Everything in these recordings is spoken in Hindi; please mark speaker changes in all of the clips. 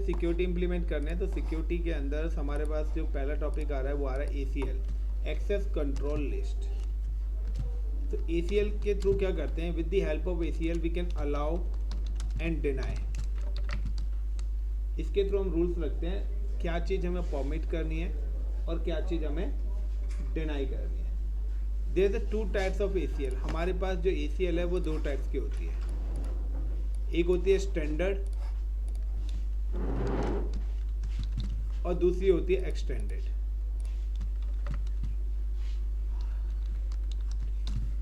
Speaker 1: सिक्योरिटी इंप्लीमेंट करने हैं तो सिक्योरिटी के अंदर हमारे पास जो पहला टॉपिक आ रहा है वो आ रहा है ACL, एक्सेस कंट्रोल लिस्ट। तो ACL के थ्रू क्या करते हैं, with the help of ACL we can allow and deny. इसके थ्रू हम रूल्स रखते हैं क्या चीज़ हमें परमिट करनी है और क्या चीज़ हमें डिनाई करनी है। There are two types of ACL। हमारे पास जो ACL है वो दो टाइप्स की होती है, एक होती है स्टैंडर्ड और दूसरी होती है एक्सटेंडेड।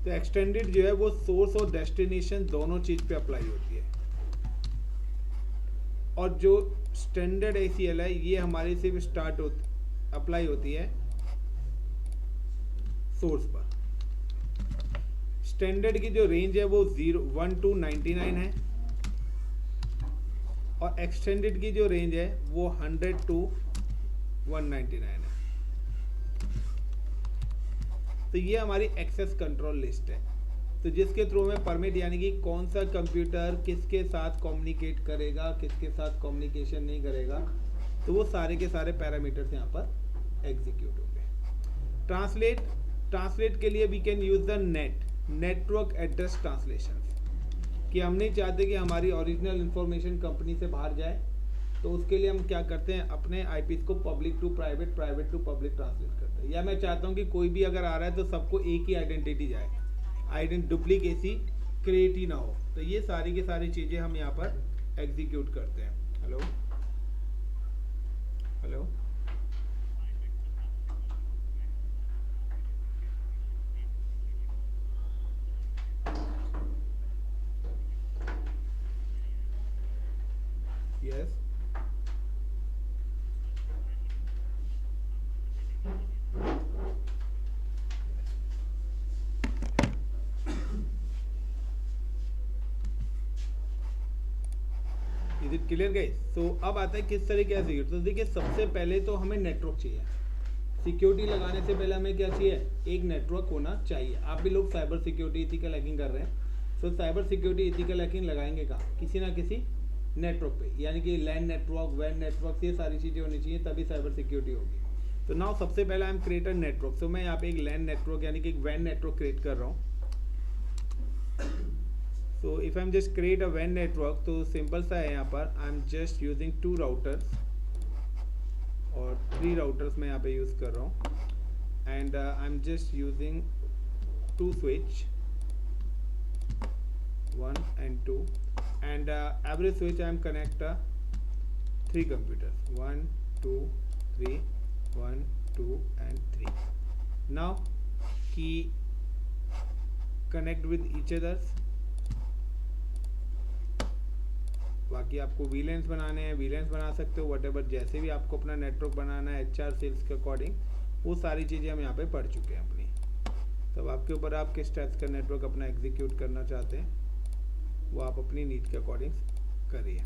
Speaker 1: तो एक्सटेंडेड जो है वो सोर्स और डेस्टिनेशन दोनों चीज पे अप्लाई होती है, और जो स्टैंडर्ड ACL है ये हमारी सिर्फ अप्लाई होती है सोर्स पर। स्टैंडर्ड की जो रेंज है वो 1 to 99 है और एक्सटेंडेड की जो रेंज है वो 100 to 199 है। तो ये हमारी एक्सेस कंट्रोल लिस्ट है, तो जिसके थ्रू में परमिट यानी कि कौन सा कंप्यूटर किसके साथ कम्युनिकेट करेगा, किसके साथ कम्युनिकेशन नहीं करेगा, तो वो सारे के सारे पैरामीटर्स यहाँ पर एग्जीक्यूट होंगे। ट्रांसलेट के लिए we can use the network address translation, कि हम नहीं चाहते कि हमारी ओरिजिनल इंफॉर्मेशन कंपनी से बाहर जाए, तो उसके लिए हम क्या करते हैं, अपने IPs को public to private, private to public translate करते हैं। या मैं चाहता हूँ कि कोई भी अगर आ रहा है तो सबको एक ही आइडेंटिटी जाए, डुप्लीकेसी क्रिएट ही ना हो। तो ये सारी की सारी चीज़ें हम यहाँ पर एग्जीक्यूट करते हैं। Hello hello yes is it clear guys? So अब आता है किस तरीके से सिक्योर। तो देखिए सबसे पहले तो हमें नेटवर्क चाहिए। सिक्योरिटी लगाने से पहले हमें क्या चाहिए, एक नेटवर्क होना चाहिए। आप भी लोग साइबर सिक्योरिटी एथिकल हैकिंग कर रहे हैं, तो साइबर सिक्योरिटी एथिकल हैकिंग लगाएंगे कहाँ, किसी ना किसी नेटवर्क पे, यानी कि लैंड नेटवर्क, वैन नेटवर्क, ये सारी चीज़ें होनी चाहिए, तभी साइबर सिक्योरिटी होगी। तो नाउ सबसे पहले I M create a network. तो मैं यहाँ पे एक लैंड नेटवर्क यानी कि एक वैन नेटवर्क क्रिएट कर रहा हूँ। So if I am just create a वैन नेटवर्क, तो सिंपल सा है, यहाँ पर I am just using 2 routers और 3 राउटर्स मैं यहाँ पे यूज़ कर रहा हूँ, and I am just using 2 switch 1 and 2, and every switch I am connect 3 computers 1 2 3 1 2 and 3. Now key connect with each others. बाकी आपको VLANs बनाने हैं, VLANs बना सकते हो, whatever, जैसे भी आपको अपना नेटवर्क बनाना है HR सेल्स के अकॉर्डिंग, वो सारी चीज़ें हम यहाँ पे पढ़ चुके हैं अपनी। तब आपके ऊपर आप किस टाइप का नेटवर्क अपना एग्जीक्यूट करना चाहते हैं वो आप अपनी नीड के अकॉर्डिंग करिए।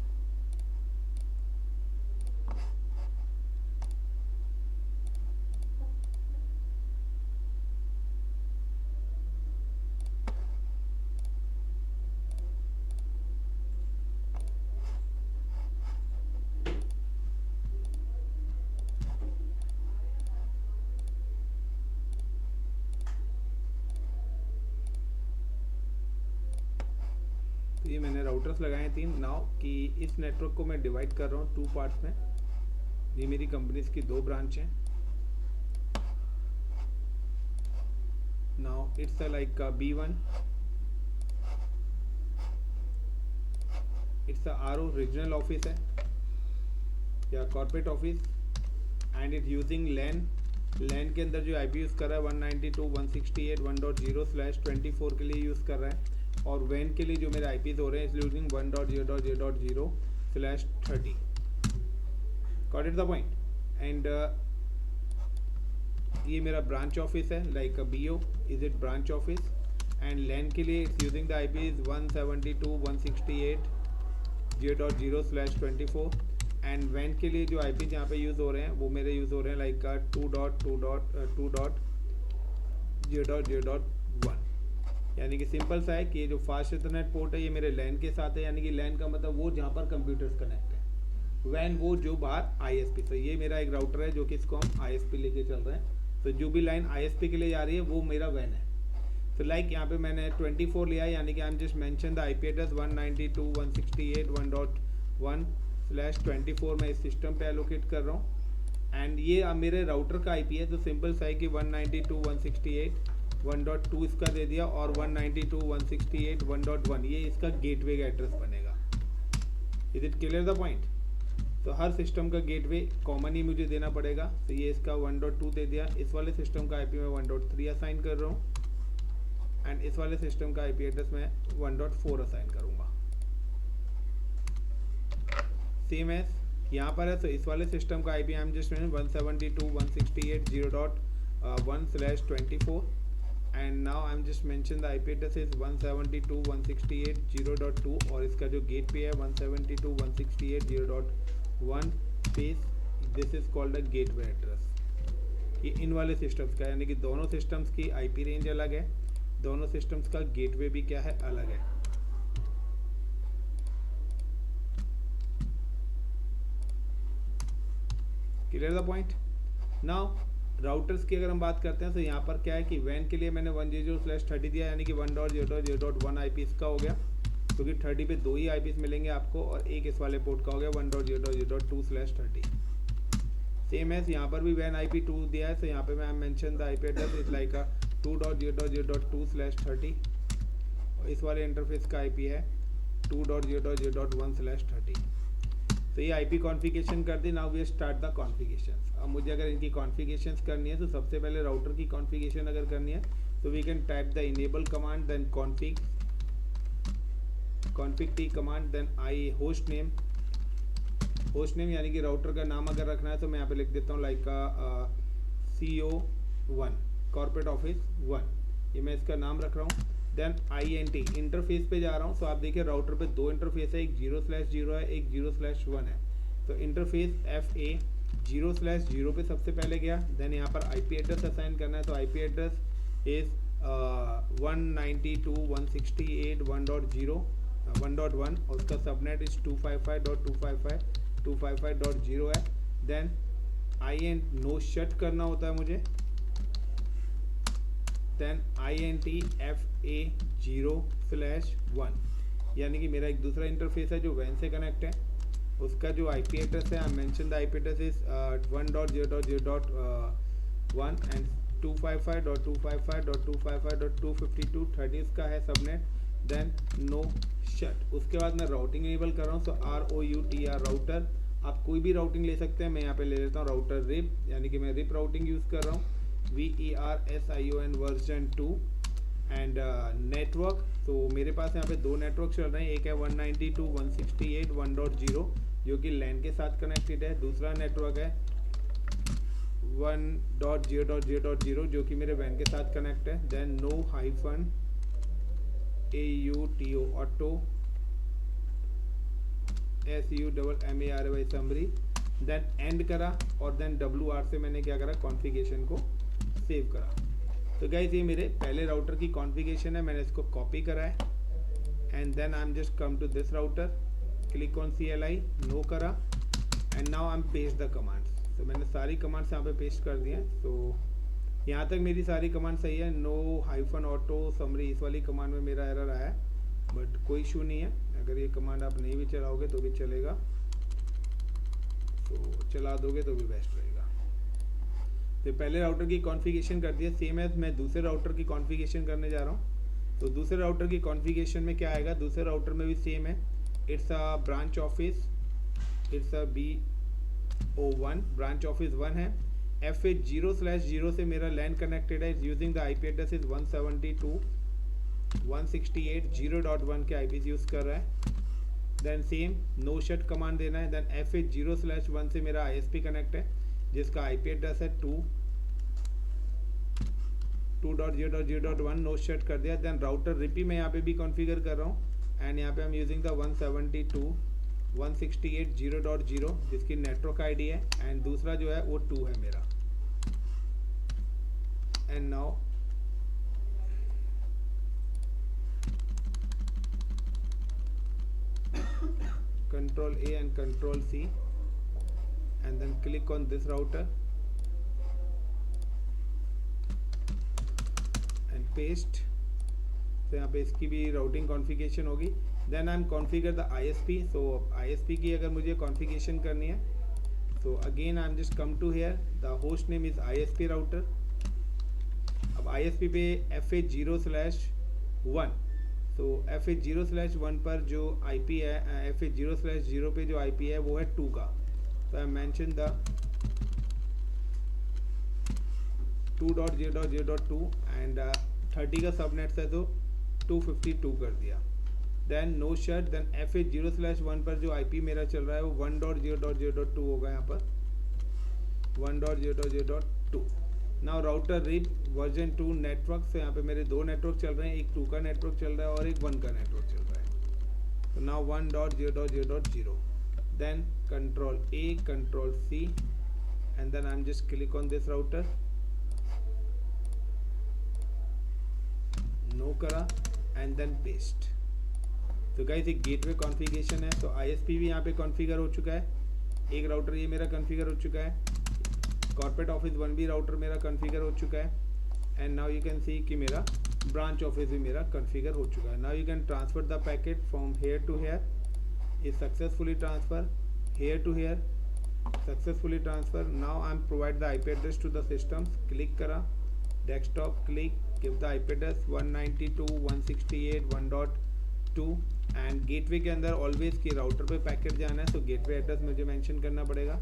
Speaker 1: ये मैंने राउटर्स लगाए हैं 3। नाउ कि इस नेटवर्क को मैं डिवाइड कर रहा हूँ 2 पार्ट्स में। ये मेरी कंपनीज की 2 ब्रांच हैं। Now it's like B1, it's RO regional office है या corporate office, and it using LAN के अंदर जो IP यूज़ कर रहा है 192.168.1.0/24 के लिए यूज़ कर रहा है, और वैन के लिए जो मेरे IPs हो रहे हैं इसलिए using 1.0.0.0/30। Got it the point? And ये मेरा ब्रांच ऑफिस है, like BO is it branch office, and LAN के लिए it's using the IPs 172.168.0.0/24, and वैन के लिए जो IPs यहाँ पे यूज़ हो रहे हैं वो मेरे यूज़ हो रहे हैं लाइक 2.2.2.0.0.1। यानी कि सिंपल सा है कि जो फास्ट इथरनेट पोर्ट है ये मेरे लैन के साथ है, यानी कि लैन का मतलब वो जहाँ पर कंप्यूटर्स कनेक्ट है। वैन वो जो बाहर ISP। तो ये मेरा एक राउटर है जो कि इसको हम ISP लेके चल रहे हैं। तो जो भी लाइन ISP के लिए जा रही है वो मेरा वैन है। तो लाइक यहाँ पे मैंने 24 लिया है, यानी कि आई am just mention the IP address 192.168.1.1/24 मैं इस सिस्टम पे एलोकेट कर रहा हूँ। एंड ये अब मेरे राउटर का IP है, तो सिंपल सा है कि 192.168.1.2 इसका दे दिया और 192.168.1.1 ये इसका गेटवे का एड्रेस बनेगा। Is it clear the point? तो हर सिस्टम का गेटवे कॉमन ही मुझे देना पड़ेगा। तो ये इसका 1.2 दे दिया। इस वाले सिस्टम का IP मैं 1.3 असाइन कर रहा हूँ एंड इस वाले सिस्टम का IP एड्रेस मैं 1.4 असाइन करूँगा। सेम एज यहाँ पर है, तो इस वाले सिस्टम का IP हम just 172.168.0.1/24 and now I am just mention the IP address is 172.168.0.2 और इसका जो गेटवे है 172.168.0.1 space this is called a gateway address. ये इन वाले सिस्टम्स का, यानी कि दोनों सिस्टम्स की IP रेंज अलग है, दोनों सिस्टम्स का गेटवे भी क्या है, अलग है। Clear the point? Now routers की अगर हम बात करते हैं तो यहाँ पर क्या है कि वैन के लिए मैंने 100/30 दिया, यानी कि 1.0.0.1 IP इसका हो गया, क्योंकि 30 पे 2 ही IPs मिलेंगे आपको और एक इस वाले पोर्ट का हो गया 1.0.0.2/30। सेम एज यहाँ पर भी वैन IP 2 दिया है, तो यहाँ पे मैं mention the IP address is like 2.0.0.2/30 और इस वाले इंटरफेस का IP है 2.0.0.1/30। तो ये IP कॉन्फ़िगरेशन कर दी। Now we start the configurations. अब मुझे अगर इनकी कॉन्फ़िगरेशंस करनी है तो सबसे पहले राउटर की कॉन्फ़िगरेशन अगर करनी है तो we can type the enable command, then config t command, then I host name यानी कि राउटर का नाम अगर रखना है तो मैं यहाँ पे लिख देता हूँ लाइक CO1 कॉर्पोरेट ऑफिस 1, ये मैं इसका नाम रख रहा हूँ। देन INT इंटरफेस पे जा रहा हूँ। सो आप देखिए राउटर पे 2 इंटरफेस है, एक 0/0 है, एक 0/1 है। तो इंटरफेस FA 0/0 पे सबसे पहले गया। देन यहाँ पर IP एड्रेस असाइन करना है, तो IP एड्रेस इज 192.168.1.1 और उसका सबनेट इज 255.255.255.0 है। देन INT नो शट करना होता है मुझे, देन INT FA 0/1 यानी कि मेरा एक दूसरा इंटरफेस है जो वैन से कनेक्ट है, उसका जो IP एड्रेस है I mention the IP address is 1.0.0.1 and 255.255.255.252.30 इसका है सबनेट। Then no shut. उसके बाद मैं राउटिंग इनेबल कर रहा हूँ, तो ROUTR राउटर, आप कोई भी राउटिंग ले सकते हैं। मैं यहाँ पे ले लेता हूँ राउटर रिप, यानी कि मैं रिप राउटिंग यूज़ कर रहा हूँ, VERSION वर्जन 2 एंड नेटवर्क। तो मेरे पास यहाँ पे 2 नेटवर्क चल रहे हैं, एक है 192.168.1.0 जो कि लैन के साथ कनेक्टेड है, दूसरा नेटवर्क है 1.0.0.0 जो कि मेरे वैन के साथ कनेक्ट है। Then no hyphen AUTO auto SUMMARY summary, then end करा और देन WR से मैंने क्या करा, कॉन्फ़िगरेशन को सेव करा। तो गाइस ये मेरे पहले राउटर की कॉन्फ़िगरेशन है, मैंने इसको कॉपी करा है and then I am just come to this router, click on CLI, no करा and now I am paste the commands. तो मैंने सारी कमांड्स यहाँ पे पेस्ट कर दी हैं। तो यहाँ तक मेरी सारी कमांड सही है। नो हाइफन ऑटो समरी इस वाली कमांड में मेरा एरर आया है, बट कोई इशू नहीं है। अगर ये कमांड आप नहीं भी चलाओगे तो भी चलेगा, तो चला दोगे तो भी बेस्ट रहेगा। तो पहले राउटर की कॉन्फ़िगरेशन कर दिया। सेम एज मैं दूसरे राउटर की कॉन्फ़िगरेशन करने जा रहा हूँ। तो दूसरे राउटर की कॉन्फ़िगरेशन में क्या आएगा, दूसरे राउटर में भी सेम है, it's a branch office, it's a BO1 branch office 1 है। FA 0/0 से मेरा लैन कनेक्टेड है, using the IP address is 172.168.0.1 के IPs यूज़ कर रहा है। Then same no shut command देना है। देन FA 0/1 से मेरा ISP कनेक्ट है जिसका IP एड्रेस है 2.0.0.1 नो शट कर दिया। देन राउटर रिपी मैं यहाँ पे भी कॉन्फ़िगर कर रहा हूँ एंड यहाँ पे हम यूजिंग द 172.168.0.0 जिसकी नेटवर्क ID है एंड दूसरा जो है वो 2 है मेरा। And now Ctrl A and Ctrl C click on this router and paste. तो यहाँ पे इसकी भी राउटिंग कॉन्फ़िगरेशन होगी. Then I am configure the ISP. So ISP की अगर मुझे कॉन्फ़िगरेशन करनी है तो again I am just come to here, the host name is ISP router. अब ISP पे FA0/1. तो FA0/1 पर जो IP है, FA0/0 पे जो IP है वो है 2 का. तो आई मेंशन द 2.0.0.2 एंड 30 का सबनेट्स है तो 252 कर दिया. Then no shut. Then FA0/1 पर जो IP मेरा चल रहा है वो 1.0.0.2 होगा. यहाँ पर 1.0.0.2. Now router read version 2 network. से यहाँ पे मेरे 2 नेटवर्क चल रहे हैं, एक 2 का नेटवर्क चल रहा है और एक 1 का नेटवर्क चल रहा है. तो now 1.0.0.0. Then control A, control C and then I am just click on this router. No करा एंड देन पेस्ट. तो गाइस एक गेटवे कॉन्फ़िगरेशन है. तो ISP भी यहाँ पे कॉन्फ़िगर हो चुका है. एक राउटर ये मेरा कॉन्फ़िगर हो चुका है. कॉर्पोरेट ऑफिस 1B राउटर मेरा कॉन्फ़िगर हो चुका है. And now you can see कि मेरा ब्रांच ऑफिस भी मेरा कॉन्फ़िगर हो चुका है. Now you can transfer the packet from here to here. Is successfully transfer here to here. Successfully transfer. Now I am provide the IP address to the systems. Click करा, desktop click, give the IP address 192.168.1.2 and gateway के अंदर ऑलवेज की राउटर पे पैकेट जाना है. तो गेटवे एड्रेस मुझे मेंशन करना पड़ेगा.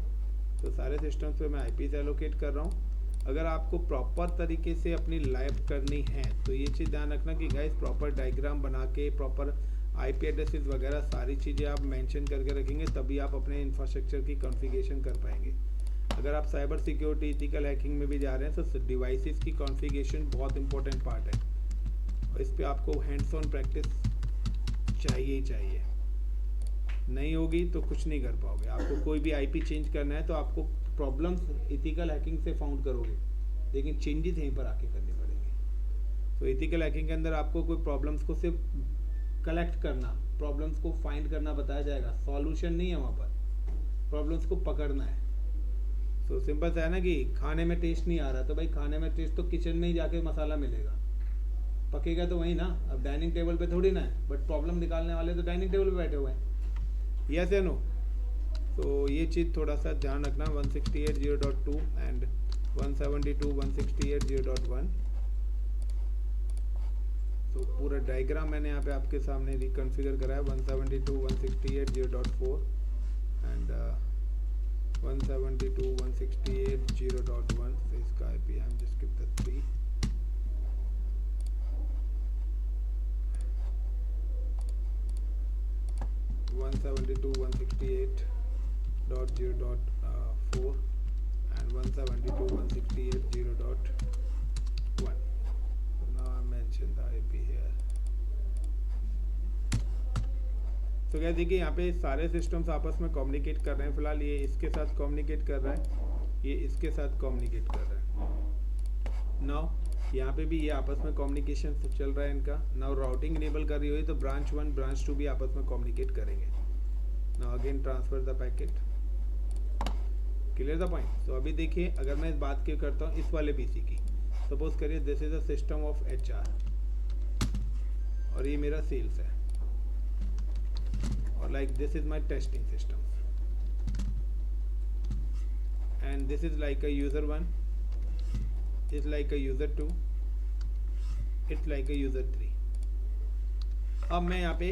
Speaker 1: तो सारे सिस्टम्स पे मैं IPs एलोकेट कर रहा हूँ. अगर आपको प्रॉपर तरीके से अपनी लाइव करनी है तो ये चीज़ ध्यान रखना कि गाइस प्रॉपर डायग्राम बना के प्रॉपर IP एड्रेसेस वगैरह सारी चीज़ें आप मेंशन करके रखेंगे, तभी आप अपने इंफ्रास्ट्रक्चर की कॉन्फ़िगरेशन कर पाएंगे. अगर आप साइबर सिक्योरिटी इथिकल हैकिंग में भी जा रहे हैं तो डिवाइसेस की कॉन्फ़िगरेशन बहुत इंपॉर्टेंट पार्ट है और इस पर आपको हैंड्स ऑन प्रैक्टिस चाहिए ही चाहिए. नहीं होगी तो कुछ नहीं कर पाओगे. आपको कोई भी IP चेंज करना है तो आपको प्रॉब्लम्स इथिकल हैकिंग से फाउंड करोगे, लेकिन चेंजेस यहीं पर आके करने पड़ेंगे. तो इथिकल हैकिंग के अंदर आपको कोई प्रॉब्लम्स को सिर्फ कलेक्ट करना, प्रॉब्लम्स को फाइंड करना बताया जाएगा. सॉल्यूशन नहीं है वहाँ पर, प्रॉब्लम्स को पकड़ना है. तो सिंपल सा है ना कि खाने में टेस्ट नहीं आ रहा तो भाई खाने में टेस्ट तो किचन में ही जाके मसाला मिलेगा, पकेगा तो वही ना. अब डाइनिंग टेबल पे थोड़ी ना है, बट प्रॉब्लम निकालने वाले तो डाइनिंग टेबल पे बैठे हुए हैं. यस या नो. तो ये चीज़ थोड़ा सा ध्यान रखना. 168.0.2 एंड 172.168.0.1. तो पूरा डायग्राम मैंने यहाँ पे आपके सामने रिकॉन्फ़िगर करा है. 172.168.0.4 एंड 172.168.0.1. so इसका IP हम just give the 3. and 172.168.0.4 and 172.168.0.1. So now I mention the IP here. तो क्या देखिए यहाँ पे सारे सिस्टम्स आपस में कम्युनिकेट कर रहे हैं. फिलहाल ये इसके साथ कम्युनिकेट कर रहा है, ये इसके साथ कम्युनिकेट कर रहा है. नाउ यहाँ पे भी ये आपस में कम्युनिकेशन चल रहा है इनका. नाउ राउटिंग इनेबल कर रही हुई तो ब्रांच 1 ब्रांच 2 भी आपस में कम्युनिकेट करेंगे. Now again transfer the packet. Clear the point. तो अभी देखिए अगर मैं इस बात की करता हूँ इस वाले PC की, सपोज करिए this is a system of HR और ये मेरा सेल्स है और like this is my testing system and this is like a user 1, is like a user 2, it's like a user 3. अब मैं यहाँ पे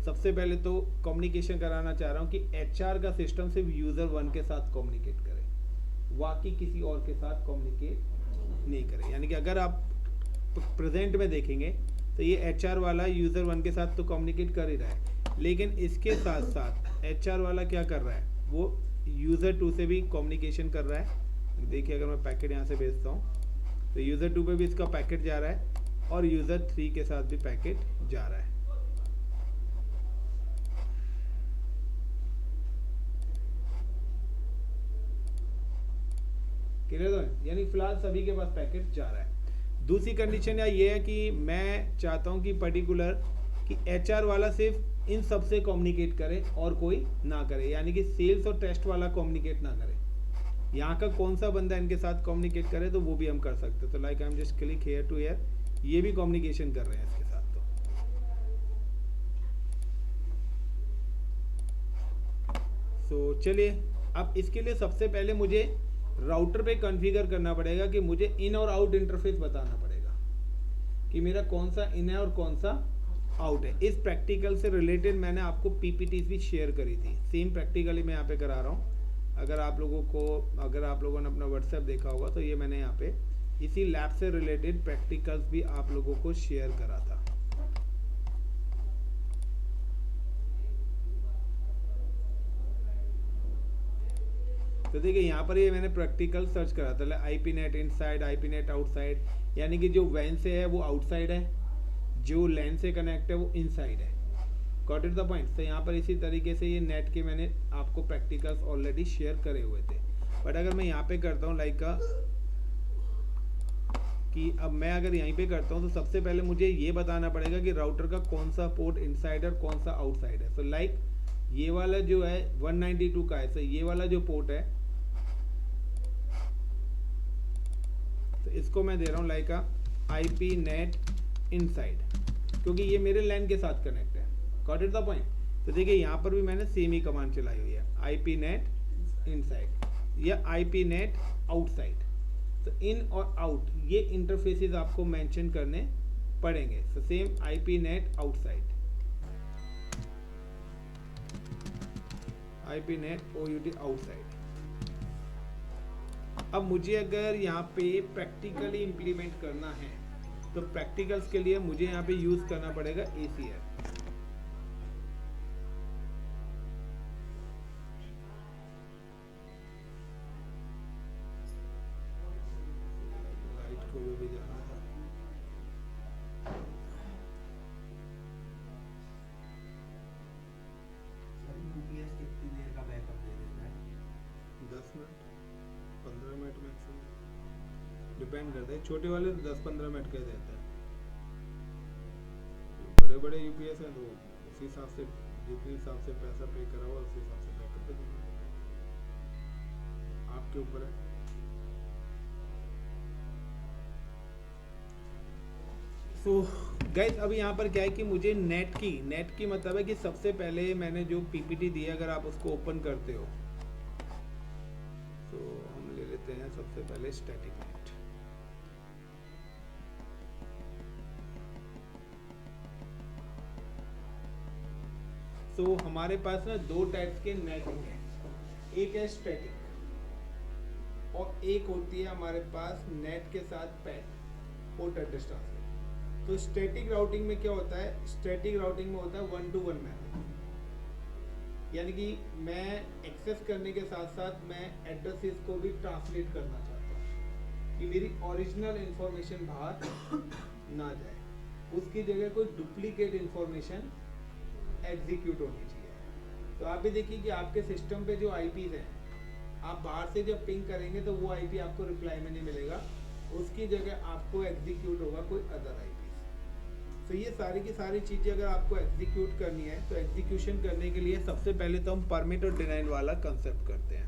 Speaker 1: सबसे पहले तो कम्युनिकेशन कराना चाह रहा हूँ कि HR का सिस्टम सिर्फ यूज़र 1 के साथ कम्युनिकेट करे, बाकी किसी और के साथ कम्युनिकेट नहीं करे. यानी कि अगर आप प्रेजेंट में देखेंगे तो ये HR वाला यूज़र 1 के साथ तो कम्युनिकेट कर ही रहा है, लेकिन इसके साथ साथ HR वाला क्या कर रहा है, वो यूज़र 2 से भी कम्युनिकेशन कर रहा है. देखिए अगर मैं पैकेट यहाँ से भेजता हूँ तो यूज़र 2 पे भी इसका पैकेट जा रहा है और यूज़र 3 के साथ भी पैकेट जा रहा है. क्लियर है. यानी फिलहाल सभी के पास पैकेट जा रहा है. दूसरी कंडीशन ये है कि मैं चाहता हूँ कि पर्टिकुलर कि HR वाला सिर्फ इन सब से कम्युनिकेट करे और कोई ना करे, यानी कि सेल्स और टेस्ट वाला कम्युनिकेट ना करे. यहाँ का कौन सा बंदा इनके साथ कम्युनिकेट करे तो वो भी हम कर सकते हैं। तो like I am just click here to here, ये भी कम्युनिकेशन कर रहे हैं इसके साथ। तो चलिए, अब इसके लिए सबसे पहले मुझे राउटर पे कॉन्फ़िगर करना पड़ेगा कि मुझे इन और आउट इंटरफेस बताना पड़ेगा कि मेरा कौन सा इन है और कौन सा आउट है। इस प्रैक्टिकल से रिलेटेड मैंने आपको पीपीटी भी शेयर करी थी, सेम प्रैक्टिकली मैं यहाँ पे करा रहा हूँ। अगर आप लोगों ने अपना व्हाट्सएप देखा होगा तो ये मैंने यहाँ पे इसी लैब से रिलेटेड प्रैक्टिकल्स भी आप लोगों को शेयर करा था। तो देखिए यहाँ पर ये मैंने प्रैक्टिकल सर्च करा था, IP NAT inside, IP net outside, यानी कि जो वैन से है वो आउटसाइड है, जो लैन से कनेक्ट है वो इनसाइड है। Got it the point. तो यहाँ पर इसी तरीके से ये नेट के मैंने आपको प्रैक्टिकल्स ऑलरेडी शेयर करे हुए थे। बट अगर मैं यहाँ पे करता हूँ लाइक कि अब मैं अगर यहीं पे करता हूँ तो सबसे पहले मुझे ये बताना पड़ेगा कि राउटर का कौन सा पोर्ट इनसाइड और कौन सा आउटसाइड है। तो लाइक ये वाला जो है 192 का है, तो ये वाला जो पोर्ट है तो इसको मैं दे रहा हूँ लाइक आईपी नेट इनसाइड, क्योंकि ये मेरे लैन के साथ कनेक्ट है। Got it the point. तो देखिए यहाँ पर भी मैंने सेम ही कमांड चलाई हुई है, आईपी नेट इनसाइड या आईपी नेट आउटसाइड। तो इन और आउट ये इंटरफेसेस आपको मेंशन करने पड़ेंगे। तो same IP net outside, IP net OUT outside. अब मुझे अगर यहाँ पे प्रैक्टिकली इंप्लीमेंट करना है तो प्रैक्टिकल्स के लिए मुझे यहाँ पे यूज करना पड़ेगा ACL। लाइट को भी जाना था।
Speaker 2: यूपीएस कितनी देर का बैकअप दे देता है?
Speaker 1: 10 मिनट 15 मिनट मैक्सिमम, डिपेंड करता है। छोटे वाले तो 10-15 मिनट का देता है, बड़े बड़े यूपीएस हैं तो उसी हिसाब से, जितने हिसाब से पैसा पे करा हुआ उसी हिसाब से बैकअप पे देना आपके ऊपर है। सो गाइस अब यहाँ पर क्या है कि मुझे नेट की मतलब है कि सबसे पहले मैंने जो पीपीटी दी है अगर आप उसको ओपन करते हो तो हम ले लेते हैं सबसे पहले स्टैटिक नेट। तो हमारे पास ना दो टाइप्स के नेटिंग है, एक है स्टैटिक और एक होती है हमारे पास नेट के साथ पैड पोर्ट एड्रेस ट्रांसफर। तो स्टैटिक राउटिंग में क्या होता है, स्टैटिक राउटिंग में होता है 1-to-1 मैसेज, यानी कि मैं एक्सेस करने के साथ साथ मैं एड्रेसेस को भी ट्रांसलेट करना चाहता हूँ कि मेरी ओरिजिनल इंफॉर्मेशन बाहर ना जाए, उसकी जगह कोई डुप्लीकेट इंफॉर्मेशन एग्जीक्यूट होनी चाहिए। तो आप भी देखिए कि आपके सिस्टम पे जो आईपीज हैं, आप बाहर से जब पिंग करेंगे तो वो आईपी आपको रिप्लाई में नहीं मिलेगा, उसकी जगह आपको एग्जीक्यूट होगा कोई अदर आईपी। तो ये सारी की सारी चीज़ें अगर आपको एग्जीक्यूट करनी है तो एग्जीक्यूशन करने के लिए सबसे पहले तो हम परमिट और डिनाई वाला कंसेप्ट करते हैं।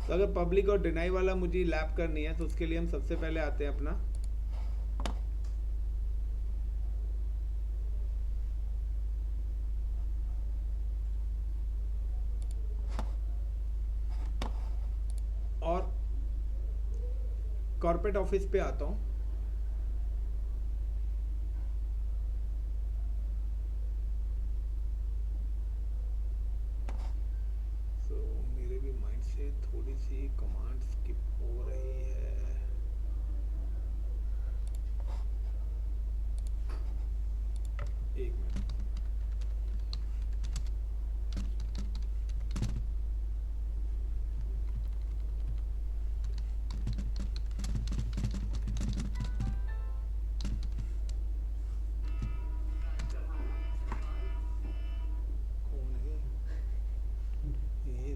Speaker 1: तो अगर पब्लिक और डिनाई वाला मुझे लैप करनी है तो उसके लिए हम सबसे पहले आते हैं अपना और कॉर्पोरेट ऑफिस पे आता हूँ। तो मेरे भी माइंड से थोड़ी सी कमांड स्किप हो रही है। एक मिनट।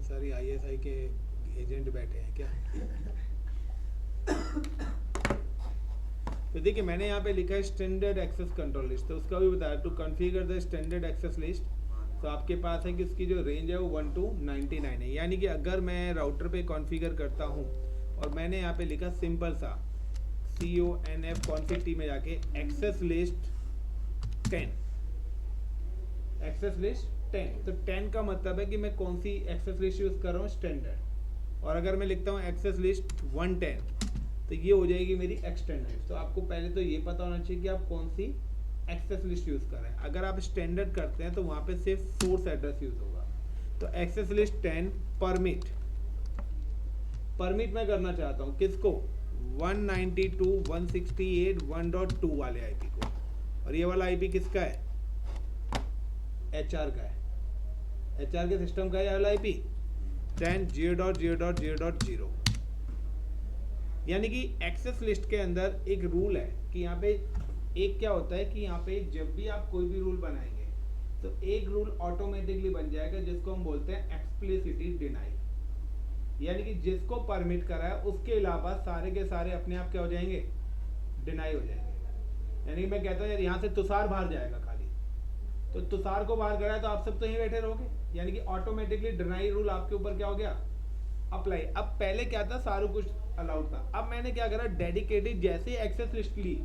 Speaker 1: सारी आईएसआई के एजेंट बैठे हैं क्या? तो देखिए मैंने यहाँ पे लिखा है स्टैंडर्ड एक्सेस कंट्रोल लिस्ट, तो उसका भी बताया to configure the standard access list तो आपके पास है कि उसकी जो रेंज है वो 1 to 99 है। यानी कि अगर मैं राउटर पे कॉन्फ़िगर करता हूँ और मैंने यहाँ पे लिखा सिंपल सा CONF config t में जाके एक्सेस लिस्ट 10, एक्सेस लिस्ट 10, तो 10 का मतलब है कि मैं कौन सी एक्सेस लिस्ट यूज़ कर रहा हूँ, स्टैंडर्ड। और अगर मैं लिखता हूँ एक्सेस लिस्ट 110 तो ये हो जाएगी मेरी एक्सटेंडेड। तो आपको पहले तो ये पता होना चाहिए कि आप कौन सी एक्सेस लिस्ट यूज़ कर रहे हैं। अगर आप स्टैंडर्ड करते हैं तो वहाँ पे सिर्फ सोर्स एड्रेस यूज़ होगा। तो एक्सेस लिस्ट 10 परमिट मैं करना चाहता हूँ किसको, 192.168.1.2 वाले आईपी को। और ये वाला आईपी किसका है, HR का है। HR के सिस्टम का है ये वाला आईपी 10.0.0.0.0। यानी कि एक्सेस लिस्ट के अंदर एक रूल है कि यहाँ पे एक क्या होता है कि यहाँ पे जब भी आप कोई भी रूल बनाएंगे तो एक रूल ऑटोमेटिकली बन जाएगा जिसको हम बोलते हैं एक्सप्लिसिटली डिनाई। यानी कि जिसको परमिट करा है उसके अलावा सारे के सारे अपने आप क्या हो जाएंगे, डिनाई हो जाएंगे। यानी कि मैं कहता हूँ यार यहाँ से तुषार बाहर जाएगा खाली, तो तुषार को बाहर करा है तो आप सब तो यहीं बैठे रहोगे। यानी कि ऑटोमेटिकली डिनाई रूल आपके ऊपर क्या हो गया, अप्लाई। अब पहले क्या था, सारा कुछ अलाउड था। अब मैंने क्या करा, डेडिकेटेड जैसे ही एक्सेस लिस्ट ली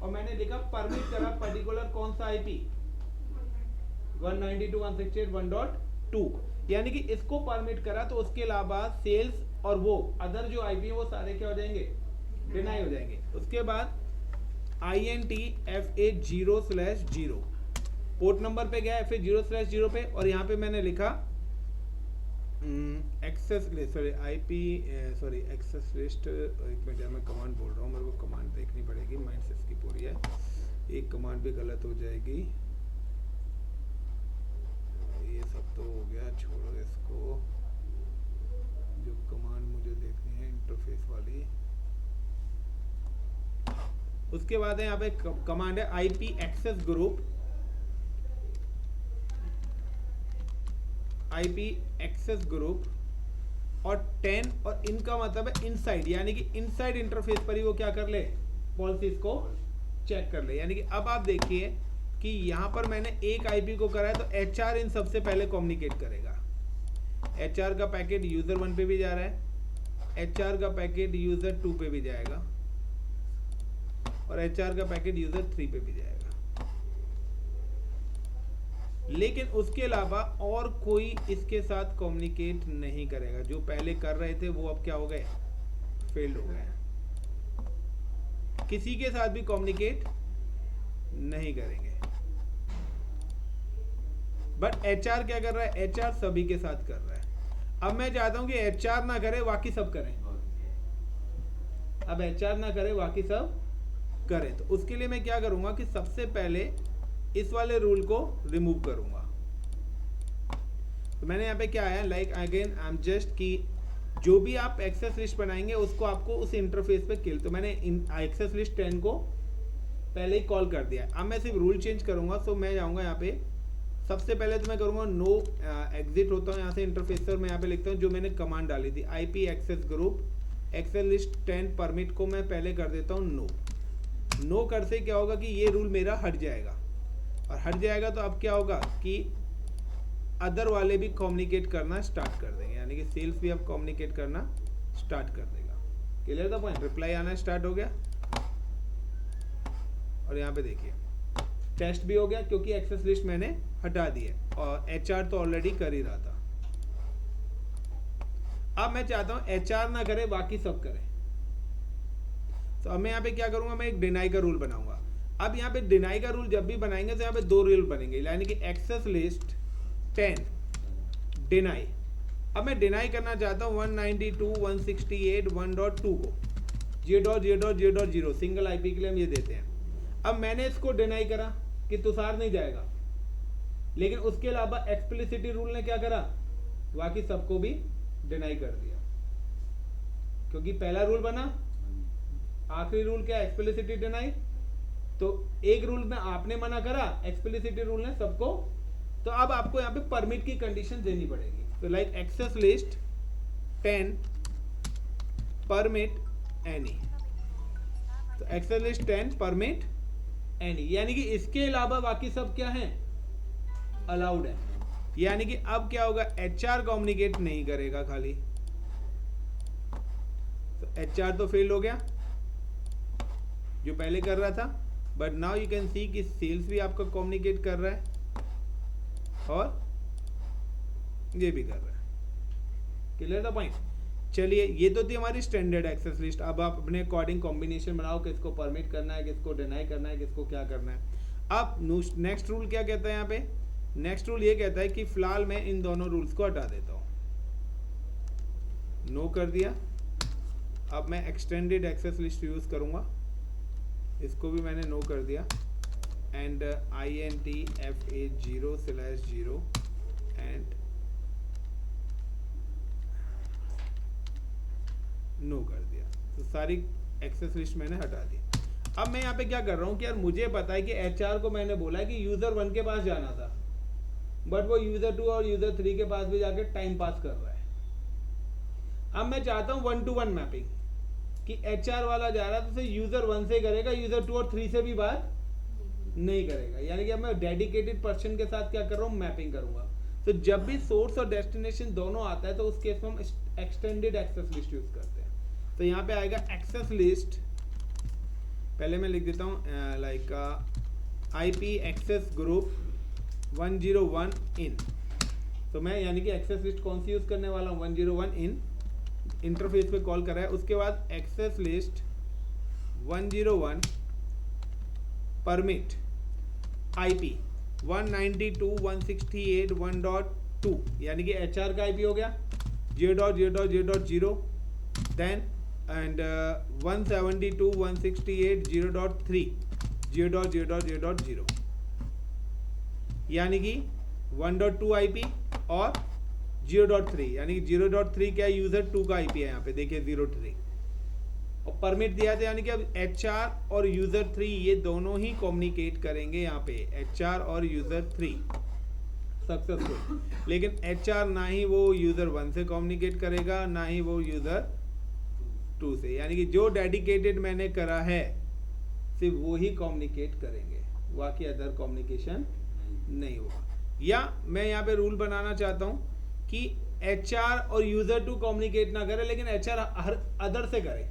Speaker 1: और मैंने लिखा परमिट करा पर्टिकुलर कौन सा आईपी 192.168.1.2, यानी कि इसको परमिट करा तो उसके अलावा सेल्स और वो अदर जो आईपी है वो सारे क्या हो जाएंगे, डिनाई हो जाएंगे। उसके बाद INTFA0/0 पोर्ट नंबर पे गया FA0/0 पे और यहाँ पे मैंने लिखा एक्सेस लिस्ट एक्सेस लिस्ट। एक मिनट मैं कमांड बोल रहा हूँ, मेरे को कमांड देखनी पड़ेगी, माइंड से स्किप हो रही है, एक कमांड भी गलत हो जाएगी। ये सब तो हो गया, छोड़ो इसको। जो कमांड मुझे देखनी है इंटरफेस वाली, उसके बाद है यहाँ पे कमांड है IP access group, IP access group और 10 और इनका मतलब है इनसाइड, यानी कि इनसाइड इंटरफेस पर ही वो क्या कर ले, पॉलिसीज को चेक कर ले। यानी कि अब आप देखिए कि यहाँ पर मैंने एक आईपी को करा है तो HR इन सबसे पहले कम्युनिकेट करेगा। HR का पैकेट यूजर 1 पे भी जा रहा है, HR का पैकेट यूजर 2 पे भी जाएगा और HR का पैकेट यूजर 3 पे भी जाएगा। लेकिन उसके अलावा और कोई इसके साथ कम्युनिकेट नहीं करेगा। जो पहले कर रहे थे वो अब क्या हो गए, फेल्ड हो गए, किसी के साथ भी कम्युनिकेट नहीं करेंगे। बट HR क्या कर रहा है, HR सभी के साथ कर रहा है। अब मैं चाहता हूं कि HR ना करे बाकी सब करें। अब HR ना करे बाकी सब करें, तो उसके लिए मैं क्या करूंगा कि सबसे पहले इस वाले रूल को रिमूव करूंगा। तो मैंने यहाँ पे क्या आया, like again I am just कि जो भी आप एक्सेस लिस्ट बनाएंगे उसको आपको उस इंटरफेस पे किल। तो मैंने एक्सेस लिस्ट 10 को पहले ही कॉल कर दिया। अब मैं सिर्फ रूल चेंज करूंगा। तो मैं जाऊंगा यहाँ पे, सबसे पहले तो मैं करूंगा नो एग्जिट होता हूँ यहाँ से इंटरफेस पर। मैं यहाँ पे लिखता हूँ जो मैंने कमांड डाली थी IP access group access list 10 permit को मैं पहले कर देता हूँ नो कर से क्या होगा कि ये रूल मेरा हट जाएगा। और हट जाएगा तो अब क्या होगा कि अदर वाले भी कम्युनिकेट करना स्टार्ट कर देंगे, यानी कि सेल्स भी अब कम्युनिकेट करना स्टार्ट कर देगा। क्लियर था पॉइंट, रिप्लाई आना स्टार्ट हो गया। और यहाँ पे देखिए टेस्ट भी हो गया क्योंकि एक्सेस लिस्ट मैंने हटा दी है और HR तो ऑलरेडी कर ही रहा था। अब मैं चाहता हूं HR ना करे बाकी सब करे। तो अब मैं यहाँ पे क्या करूंगा, मैं एक डिनाई का रूल बनाऊंगा। अब यहाँ पे डिनाई का रूल जब भी बनाएंगे तो यहाँ पे दो रूल बनेंगे, यानी कि एक्सेस लिस्ट 10 डिनाई। अब मैं डिनाई करना चाहता हूँ 192.168.1.2 को 0.0.0.0 सिंगल आईपी के लिए हम ये देते हैं। अब मैंने इसको डिनाई करा कि तुषार नहीं जाएगा, लेकिन उसके अलावा एक्सप्लिसिटी रूल ने क्या करा, बाकी सबको भी डिनाई कर दिया। क्योंकि पहला रूल बना, आखिरी रूल क्या, एक्सप्लिसिटी डिनाई। तो एक रूल में आपने मना करा, एक्सप्लिसिटी रूल ने सबको। तो अब आपको यहाँ पे परमिट की कंडीशन देनी पड़ेगी। तो like access list 10 permit any. तो एक्सेस लिस्ट 10 परमिट एनी, यानी कि इसके अलावा बाकी सब क्या है, अलाउड है। यानी कि अब क्या होगा, एचआर कम्युनिकेट नहीं करेगा खाली, तो एचआर तो फेल हो गया जो पहले कर रहा था, but now you can see कि सेल्स भी आपका कम्युनिकेट कर रहा है और ये भी कर रहा है। Clear the point. चलिए, ये तो थी हमारी स्टैंडर्ड एक्सेस लिस्ट। अब आप अपने अकॉर्डिंग कॉम्बिनेशन बनाओ, किसको परमिट करना है, किसको डिनाई करना है, किसको क्या करना है। अब नेक्स्ट रूल क्या कहता है यहाँ पे, नेक्स्ट रूल ये कहता है कि फिलहाल मैं इन दोनों रूल्स को हटा देता हूँ। नो कर दिया, अब मैं एक्सटेंडेड एक्सेस लिस्ट यूज करूंगा, इसको भी मैंने नो कर दिया, एंड INTFA0/0 एंड नो कर दिया। तो सारी एक्सेस लिस्ट मैंने हटा दी। अब मैं यहाँ पे क्या कर रहा हूँ कि यार मुझे पता है कि HR को मैंने बोला है कि यूजर 1 के पास जाना था, बट वो यूजर 2 और यूजर 3 के पास भी जाके टाइम पास कर रहा है। अब मैं चाहता हूँ 1-to-1 मैपिंग, कि HR वाला जा रहा है तो उसे यूजर 1 से करेगा, यूजर 2 और 3 से भी बात नहीं करेगा। यानी कि अब मैं डेडिकेटेड पर्सन के साथ क्या कर रहा हूँ, मैपिंग करूंगा। तो जब भी सोर्स और डेस्टिनेशन दोनों आता है तो उस केस में हम एक्सटेंडेड एक्सेस लिस्ट यूज करते हैं। तो यहाँ पे आएगा एक्सेस लिस्ट, पहले मैं लिख देता हूँ लाइक IP एक्सेस ग्रुप 101 इन। तो मैं यानी कि एक्सेस लिस्ट कौन सी यूज करने वाला हूँ, 101 इन, इंटरफेस पे कॉल कर रहा है। उसके बाद एक्सेस लिस्ट 101 परमिट IP 192.168.1.2, यानी कि HR का IP हो गया 0.0.0.0, देन एंड 172.168.0.3 0.0.0.0, यानी कि 1.2 IP और 0.3, यानी कि 0.3 क्या यूजर 2 का IP है, यहाँ पे देखिए 0.3, और परमिट दिया था, यानी कि अब HR और यूजर 3 ये दोनों ही कम्युनिकेट करेंगे यहाँ पे, HR और यूजर 3 सक्सेसफुल। लेकिन HR ना ही वो यूजर 1 से कम्युनिकेट करेगा, ना ही वो यूजर 2 से, यानी कि जो डेडिकेटेड मैंने करा है सिर्फ वो ही कम्युनिकेट करेंगे, बाकी अदर कम्युनिकेशन नहीं होगा। या मैं यहाँ पे रूल बनाना चाहता हूँ कि HR और यूजर 2 कम्युनिकेट ना करे, लेकिन HR हर अदर से करे,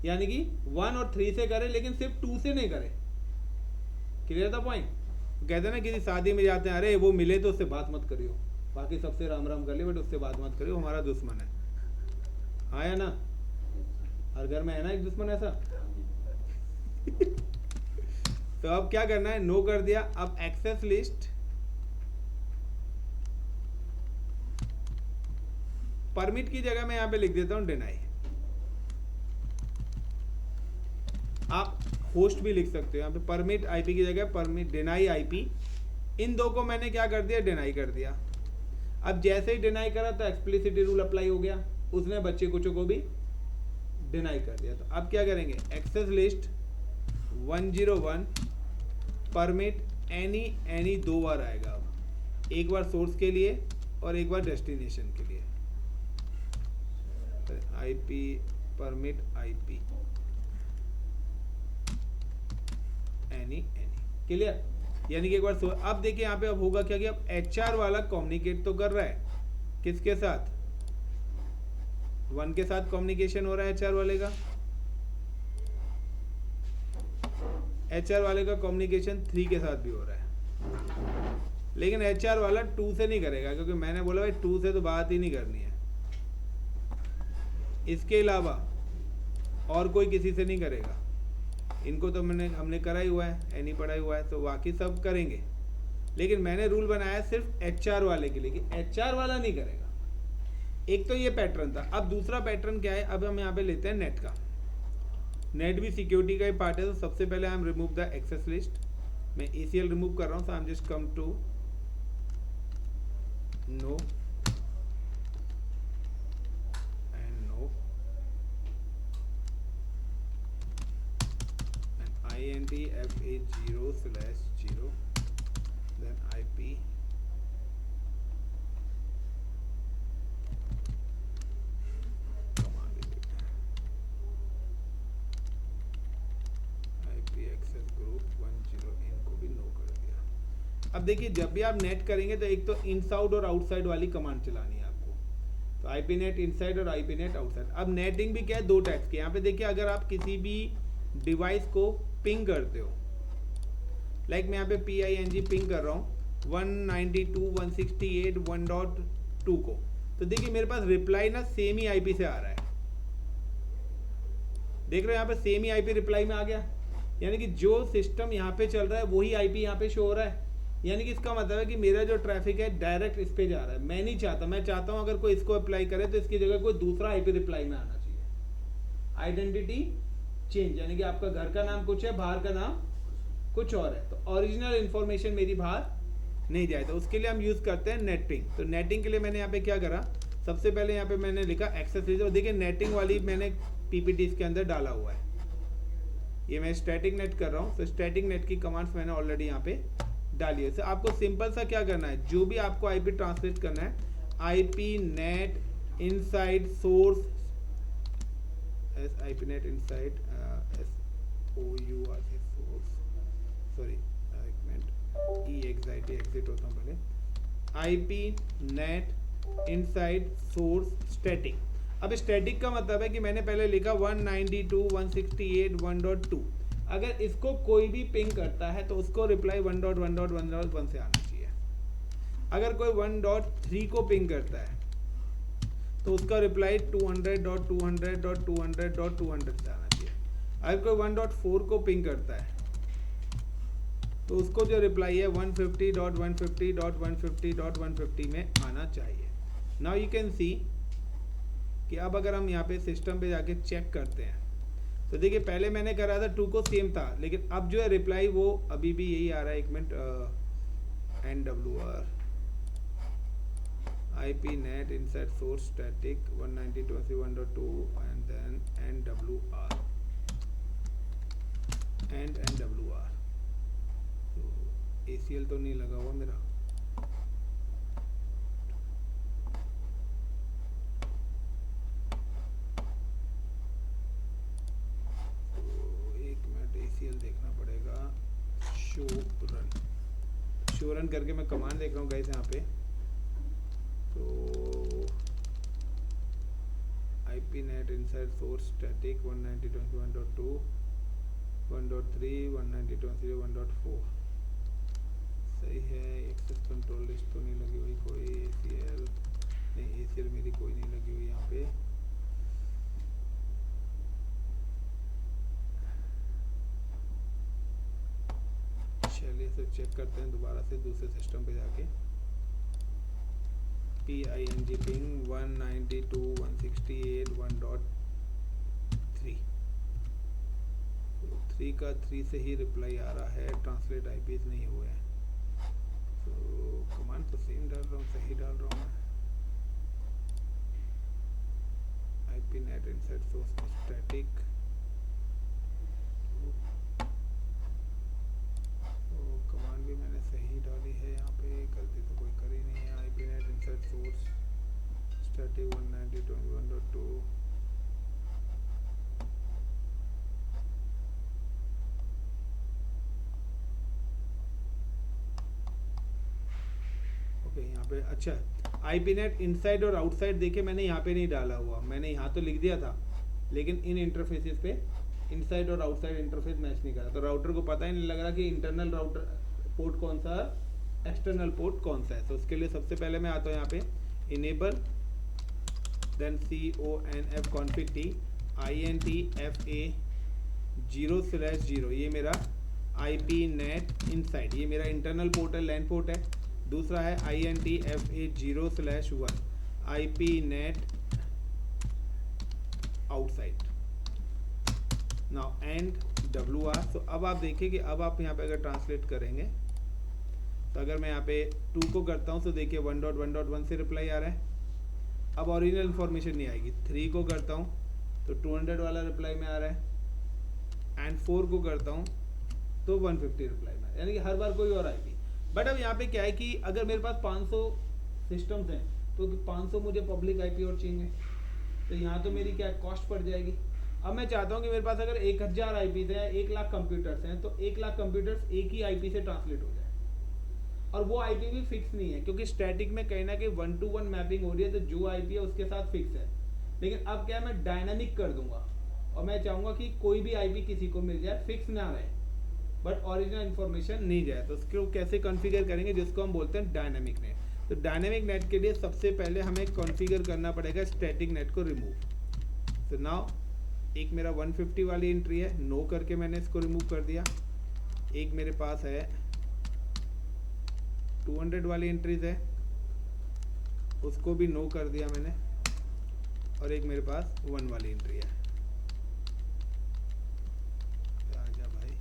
Speaker 1: यानी कि 1 और 3 से करे, लेकिन सिर्फ 2 से नहीं करे। क्लियर था पॉइंट। कहते हैं ना किसी शादी में जाते हैं, अरे वो मिले तो उससे बात मत करियो, बाकी सबसे राम राम कर लियो, बट उससे बात मत करियो, हमारा दुश्मन है। हाँ या ना, हर घर में है ना एक दुश्मन ऐसा। तो अब क्या करना है, नो कर दिया। अब एक्सेस लिस्ट परमिट की जगह मैं यहाँ पे लिख देता हूँ डिनाई। आप होस्ट भी लिख सकते हो यहाँ पे, परमिट IP की जगह परमिट डिनाई IP। इन दो को मैंने क्या कर दिया, डिनाई कर दिया। अब जैसे ही डिनाई करा तो एक्सप्लिसिटी रूल अप्लाई हो गया, उसने बच्चे कुछ को भी डिनाई कर दिया। तो अब क्या करेंगे, एक्सेस लिस्ट 101 परमिट एनी 2 बार आएगा। अब एक बार सोर्स के लिए और एक बार डेस्टिनेशन के लिए। IP permit IP any clear, यानी कि एक बार अब देखिए यहाँ पे अब होगा क्या कि अब HR वाला कम्युनिकेट तो कर रहा है, किसके साथ, 1 के साथ कम्युनिकेशन हो रहा है HR वाले का, HR वाले का कम्युनिकेशन 3 के साथ भी हो रहा है, लेकिन HR वाला 2 से नहीं करेगा, क्योंकि मैंने बोला भाई 2 से तो बात ही नहीं करनी है। इसके अलावा और कोई किसी से नहीं करेगा। इनको तो हमने करा ही हुआ है, एनी पढ़ा ही हुआ है, तो बाकी सब करेंगे। लेकिन मैंने रूल बनाया सिर्फ HR वाले के लिए कि HR वाला नहीं करेगा। एक तो ये पैटर्न था। अब दूसरा पैटर्न क्या है, अब हम यहाँ पे लेते हैं नेट का। नेट भी सिक्योरिटी का ही पार्ट है। तो सबसे पहले I am remove the access list. मैं ACL रिमूव कर रहा हूँ, so I am just come to no and no and INTFA0/0 then IP IP access group 10 इनको भी नो कर दिया। अब देखिए जब भी आप नेट करेंगे तो एक तो इनसाइड और आउटसाइड वाली कमांड चलानी है आपको। तो आईपी नेट इनसाइड और आईपी नेट आउटसाइड। अब नेटिंग भी क्या है, दो टाइप्स की। यहाँ पे देखिए अगर आप किसी भी डिवाइस को पिंग करते हो, लाइक मैं यहाँ पे PING पिंग कर रहा हूँ 192.168.1.2 को, तो देखिए मेरे पास रिप्लाई ना सेम ही आईपी से आ रहा है। देख रहे हो यहाँ पे सेम ही आईपी रिप्लाई में आ गया, यानी कि जो सिस्टम यहाँ पे चल रहा है वही आईपी यहाँ पे शो हो रहा है। यानी कि इसका मतलब है कि मेरा जो ट्रैफिक है डायरेक्ट इस पे जा रहा है। मैं नहीं चाहता, मैं चाहता हूँ अगर कोई इसको अप्लाई करे तो इसकी जगह कोई दूसरा आईपी रिप्लाई में आना चाहिए। आइडेंटिटी चेंज, यानी कि आपका घर का नाम कुछ है, बाहर का नाम कुछ और है, तो ओरिजिनल इंफॉर्मेशन मेरी बाहर नहीं जाए। तो उसके लिए हम यूज करते हैं नेटिंग। तो नेटिंग के लिए मैंने यहाँ पे क्या करा, सबसे पहले यहाँ पे मैंने लिखा एक्सेस रीजन। देखिए नेटिंग वाली मैंने PPT के अंदर डाला हुआ है। ये मैं स्टैटिक नेट कर रहा हूँ, तो स्टैटिक नेट की कमांड्स मैंने ऑलरेडी यहाँ पे डाली है। तो आपको सिंपल सा क्या करना है, जो भी आपको आईपी ट्रांसलेट करना है, IP NAT inside source, IP NAT inside SOURC source, sorry एक मिनट, एग्जिट होता हूँ पहले, IP NAT inside source static. अब स्टैटिक का मतलब है कि मैंने पहले लिखा 192.168.1.2। अगर इसको कोई भी पिंग करता है तो उसको रिप्लाई 1.1.1.1 से आना चाहिए। अगर कोई 1.3 को पिंग करता है तो उसका रिप्लाई 200.200.200.200 से आना चाहिए। अगर कोई 1.4 को पिंग करता है तो उसको जो रिप्लाई है 150.150.150.150 में आना चाहिए। नाउ यू कैन सी कि अब अगर हम यहाँ पे सिस्टम पे जाके चेक करते हैं तो देखिए पहले मैंने करा था 2 को सेम था, लेकिन अब जो है रिप्लाई वो अभी भी यही आ रहा है। एक minute, NWR IP net inside source static 192.1.2 and then NWR and NWR। तो ACL तो नहीं लगा हुआ मेरा, देखना पड़ेगा। शो रन करके मैं कमांड देख रहा हूँ गाइस यहाँ पे। तो IP net inside source static 192.1.2 1.3 192.1.4 सही है। एक्सेस कंट्रोल लिस्ट तो नहीं लगी हुई कोई, ACL नहीं, ACL मेरी कोई नहीं लगी हुई यहाँ पे। चलिए इसे चेक करते हैं दोबारा से दूसरे सिस्टम पे जाके। PING पिंग 192.168.1.3, तो 3 का 3 से ही रिप्लाई आ रहा है, ट्रांसलेट IPs नहीं हुए हैं। तो कमांड तो सेम डाल रहा हूँ, सही डाल रहा हूँ मैं। IP net inside source static, command भी मैंने सही डाली है, यहाँ पे गलती तो कोई करी नहीं है। IP net inside source static 192.1.2 okay. यहाँ पे अच्छा IP net इनसाइड और आउटसाइड देखिए मैंने यहाँ पे नहीं डाला हुआ, मैंने यहाँ तो लिख दिया था, लेकिन इन इंटरफेसेस पे इनसाइड और आउटसाइड इंटरफेस मैच नहीं करा। तो राउटर को पता ही नहीं लग रहा कि इंटरनल राउटर पोर्ट कौन सा, एक्सटर्नल पोर्ट कौन सा है। तो उसके लिए सबसे पहले मैं आता हूँ यहाँ पे enable, then CONF config T INTFA 0/0, ये मेरा IP net इनसाइड, ये मेरा इंटरनल पोर्ट है, लैन पोर्ट है। दूसरा है INTFA 0/1 IP net outside. Now NWR। तो अब आप देखिए कि अब आप यहाँ पे अगर ट्रांसलेट करेंगे तो अगर मैं यहाँ पे 2 को करता हूँ तो देखिए 1.1.1 से रिप्लाई आ रहा है। अब ओरिजिनल इन्फॉर्मेशन नहीं आएगी। 3 को करता हूँ तो 200 वाला रिप्लाई में आ रहा है, एंड 4 को करता हूँ तो 150 रिप्लाई में, यानी कि हर बार कोई और आएगी। बट अब यहाँ पे क्या है कि अगर मेरे पास 500 सिस्टम्स हैं तो 500 मुझे पब्लिक IP और चाहिए, तो यहाँ तो मेरी क्या कॉस्ट पड़ जाएगी। अब मैं चाहता हूँ कि मेरे पास अगर 1000 IPs हैं, 1 लाख कंप्यूटर्स हैं, तो 1 लाख कंप्यूटर्स एक ही IP से ट्रांसलेट हो जाए। और वो आईपी भी फिक्स नहीं है, क्योंकि स्टैटिक में कहीं ना कहीं 1-to-1 मैपिंग हो रही है, तो जो आईपी है उसके साथ फिक्स है। लेकिन अब क्या है, मैं डायनामिक कर दूंगा और मैं चाहूंगा कि कोई भी आईपी किसी को मिल जाए, फिक्स ना रहे बट ओरिजिनल इन्फॉर्मेशन नहीं जाए। तो उसको कैसे कॉन्फ़िगर करेंगे, जिसको हम बोलते हैं डायनामिक नेट। तो डायनामिक नेट के लिए सबसे पहले हमें कॉन्फ़िगर करना पड़ेगा स्टैटिक नेट को रिमूव। तो नाउ एक मेरा 150 वाली एंट्री है, नो करके मैंने इसको रिमूव कर दिया। एक मेरे पास है 200 वाली एंट्रीज है, उसको भी नो कर दिया मैंने। और एक मेरे पास 1 वाली एंट्री है। आजा भाई,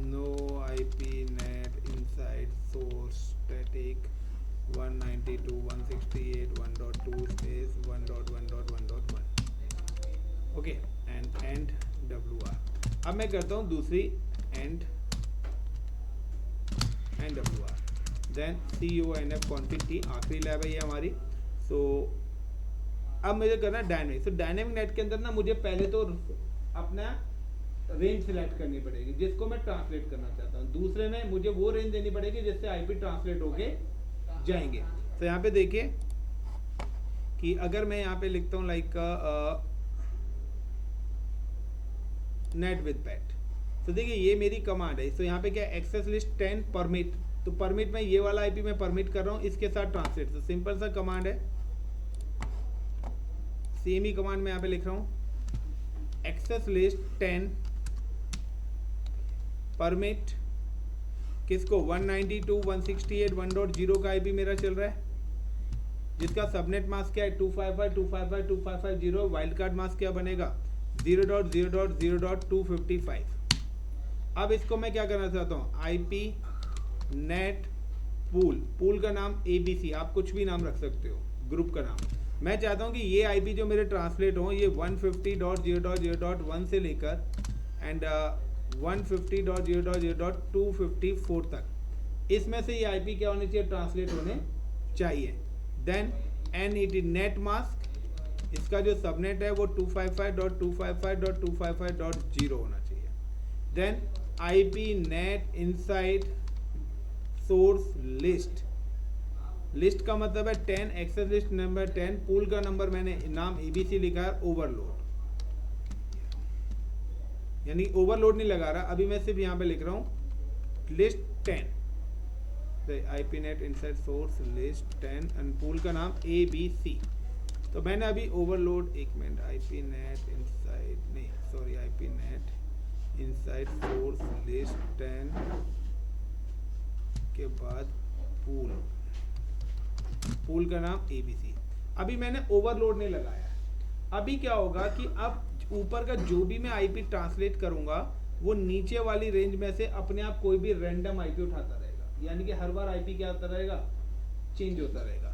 Speaker 1: no IP NAT inside source static 192.168.1.2 space 1.1.1.1। Okay, and WR। अब मैं करता हूँ दूसरी and WR, then CONF config T, आखिरी लैब है ये हमारी। सो अब मुझे करना है डायनेमिक। तो डायनेमिक नेट के अंदर ना मुझे पहले तो अपना रेंज सिलेक्ट करनी पड़ेगी जिसको मैं ट्रांसलेट करना चाहता हूँ। दूसरे में मुझे वो रेंज देनी पड़ेगी जिससे आईपी ट्रांसलेट होके जाएंगे। तो यहाँ पे देखिए कि अगर मैं यहाँ पे लिखता हूँ लाइक नेट विद पैट, तो देखिए ये मेरी कमांड है। तो यहाँ पे क्या एक्सेस लिस्ट 10 परमिट, तो परमिट में ये वाला आईपी मैं परमिट कर रहा हूँ, इसके साथ ट्रांसलेट। तो सिंपल सा कमांड है, सेम ही कमांड मैं यहाँ पे लिख रहा हूँ, एक्सेस लिस्ट 10 परमिट किसको 192.168.1.0 का आईपी मेरा चल रहा है, जिसका सबनेट मास्क क्या है 255.255.255.0। वाइल्ड कार्ड मास्क क्या बनेगा 0.0.0.255। अब इसको मैं क्या करना चाहता हूँ, आईपी नेट पूल, पूल का नाम ABC, आप कुछ भी नाम रख सकते हो, ग्रुप का नाम। मैं चाहता हूँ कि ये आईपी जो मेरे ट्रांसलेट हो ये 150.0.0.1 से लेकर एंड 150.0.0.254 तक, इसमें से ये आईपी क्या होने चाहिए, ट्रांसलेट होने चाहिए। देन NET नेट मास्क, इसका जो सबनेट है वो 255.255.255.0 होना चाहिए। Then IP NAT inside source list, list का मतलब है 10, एक्सेस लिस्ट नंबर 10, पूल का नंबर मैंने नाम ABC लिखा है, ओवरलोड, यानी ओवरलोड नहीं लगा रहा, अभी मैं सिर्फ यहाँ पे लिख रहा हूँ list 10, IP NAT inside source list 10 and pool का नाम ABC। तो मैंने अभी ओवरलोड, एक मिनट, IP नेट इनसाइड नहीं sorry IP NAT inside source list 10 के बाद पूल, पूल का नाम ABC। अभी मैंने ओवरलोड नहीं लगाया। अभी क्या होगा कि अब ऊपर का जो भी मैं आईपी ट्रांसलेट करूंगा वो नीचे वाली रेंज में से अपने आप कोई भी रैंडम आईपी उठाता रहेगा, यानी कि हर बार आईपी क्या होता रहेगा, चेंज होता रहेगा।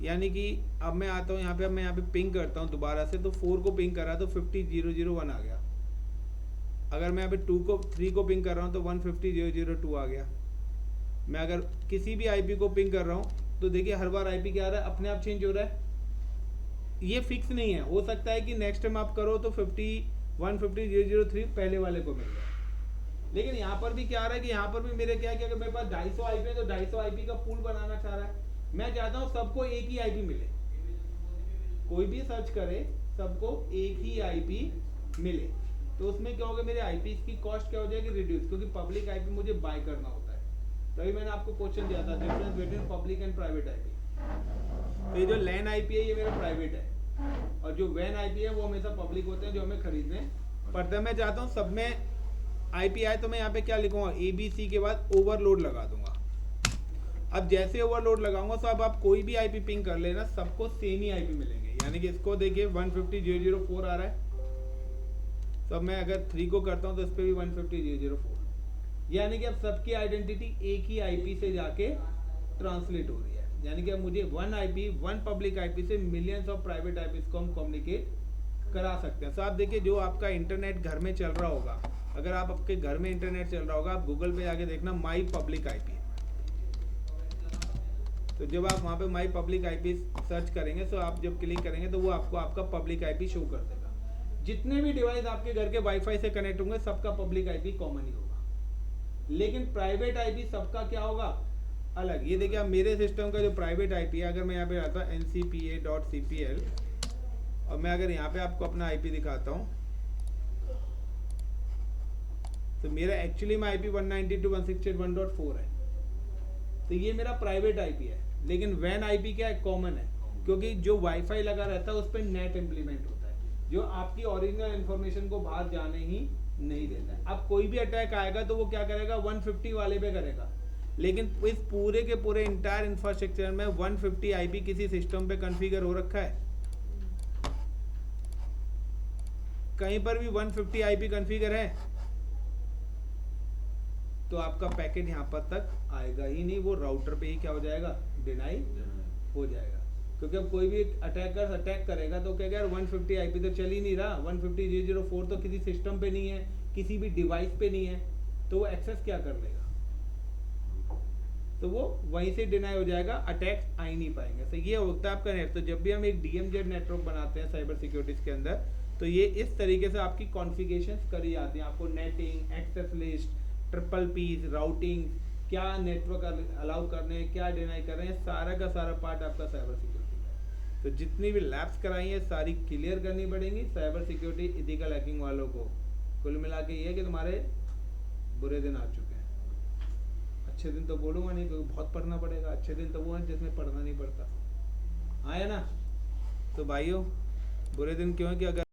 Speaker 1: यानी कि अब मैं आता हूँ यहाँ पे, अब मैं यहाँ पे पिंग करता हूँ दोबारा से, तो 4 को पिंग करा तो 50.001 आ गया। अगर मैं यहाँ पे 3 को पिंग कर रहा हूँ तो 150.002 आ गया। मैं अगर किसी भी आईपी को पिंग कर रहा हूँ तो देखिए हर बार आईपी क्या आ रहा है, अपने आप चेंज हो रहा है। ये फिक्स नहीं है, हो सकता है कि नेक्स्ट टाइम आप करो तो 150.003 पहले वाले को मिल जाए। लेकिन यहाँ पर भी क्या आ रहा है कि यहाँ पर भी मेरे क्या है कि अगर मेरे पास 250 आईपी है तो 250 आईपी का पूल बनाना चाह रहा है। मैं चाहता हूँ सबको एक ही आईपी मिले, कोई भी सर्च करे सबको एक ही आईपी मिले। तो उसमें क्या होगा, मेरे आईपी की कॉस्ट क्या हो जाएगी, रिड्यूस, क्योंकि पब्लिक आईपी मुझे बाय करना होता है। तभी मैंने आपको क्वेश्चन दिया था, difference between public and private IP. तो ये जो लैन आईपी है ये मेरा प्राइवेट है, और जो वैन आईपी है वो हमेशा पब्लिक होते हैं जो हमें खरीदने पड़ते हैं। मैं चाहता हूँ सब में आईपी आए, तो मैं यहाँ पे क्या लिखूंगा, ABC के बाद ओवरलोड लगा दूंगा। अब जैसे ओवरलोड लगाऊंगा तो अब आप कोई भी आईपी पिंग कर लेना, सबको सेम ही आईपी मिलेंगे। यानी कि इसको देखिए 150.004 आ रहा है, तो अब मैं अगर 3 को करता हूँ तो इस पर भी 150.004, यानी कि अब सबकी आइडेंटिटी एक ही आईपी से जाके ट्रांसलेट हो रही है। यानी कि अब मुझे 1 आईपी, 1 पब्लिक आईपी से मिलियंस ऑफ प्राइवेट आईपीज को हम कम्युनिकेट करा सकते हैं। तो आप देखिए जो आपका इंटरनेट घर में चल रहा होगा, अगर आप आपके घर में इंटरनेट चल रहा होगा, आप गूगल पे जाके देखना माई पब्लिक आईपी, तो जब आप वहाँ पे माई पब्लिक आईपी सर्च करेंगे तो आप जब क्लिक करेंगे तो वो आपको आपका पब्लिक आईपी शो कर देगा। जितने भी डिवाइस आपके घर के वाईफाई से कनेक्ट होंगे सबका पब्लिक आईपी कॉमन ही होगा, लेकिन प्राइवेट आईपी सबका क्या होगा, अलग। ये देखिए आप मेरे सिस्टम का जो प्राइवेट आईपी है, अगर मैं यहाँ पे आता हूँ ncpa.cpl और मैं अगर यहाँ पे आपको अपना आईपी दिखाता हूँ तो मेरा एक्चुअली में आईपी 192.168.1.4 है, तो ये मेरा प्राइवेट आईपी है। लेकिन वैन आईपी क्या है, कॉमन है, क्योंकि जो वाईफाई लगा रहता है उस पर नेट इम्प्लीमेंट होता है, जो आपकी ओरिजिनल इंफॉर्मेशन को बाहर जाने ही नहीं देता है। अब कोई भी अटैक आएगा तो वो क्या करेगा, 150 वाले पे करेगा, लेकिन इस पूरे के पूरे इंटायर इंफ्रास्ट्रक्चर में 150 आईपी किसी सिस्टम पे कॉन्फ़िगर हो रखा है, कहीं पर भी 150 आईपी कॉन्फ़िगर है तो आपका पैकेट यहाँ पर तक आएगा ही नहीं, वो राउटर पे ही क्या हो जाएगा, डिनाई हो जाएगा। क्योंकि अब कोई भी अटैकर अटैक करेगा तो क्या यार 150 आईपी तो चल ही नहीं रहा, 150.0.0.4 तो किसी सिस्टम पे नहीं है, किसी भी डिवाइस पे नहीं है, तो वो एक्सेस क्या कर लेगा, तो वो वहीं से डिनाई हो जाएगा, अटैक्स आ ही नहीं पाएंगे। तो ये होता है आपका नेट। तो जब भी हम एक डीएमजेड नेटवर्क बनाते हैं साइबर सिक्योरिटीज के अंदर, तो ये इस तरीके से आपकी कॉन्फ़िगरेशंस करी जाती हैं। आपको natting, access list, triple piece, routing, क्या नेटवर्क अलाउ करने हैं, क्या डिनाई कर रहे हैं, सारा का सारा पार्ट आपका साइबर सिक्योरिटी का है। तो जितनी भी लैब्स कराई हैं सारी क्लियर करनी पड़ेंगी साइबर सिक्योरिटी इथिकल हैकिंग वालों को। कुल मिला के ये है कि तुम्हारे बुरे दिन आ चुके हैं। अच्छे दिन तो बोलूँगा नहीं क्योंकि बहुत पढ़ना पड़ेगा, अच्छे दिन तो वो हैं जिसमें पढ़ना नहीं पड़ता, आया ना। तो भाइयों बुरे दिन क्यों है कि अगर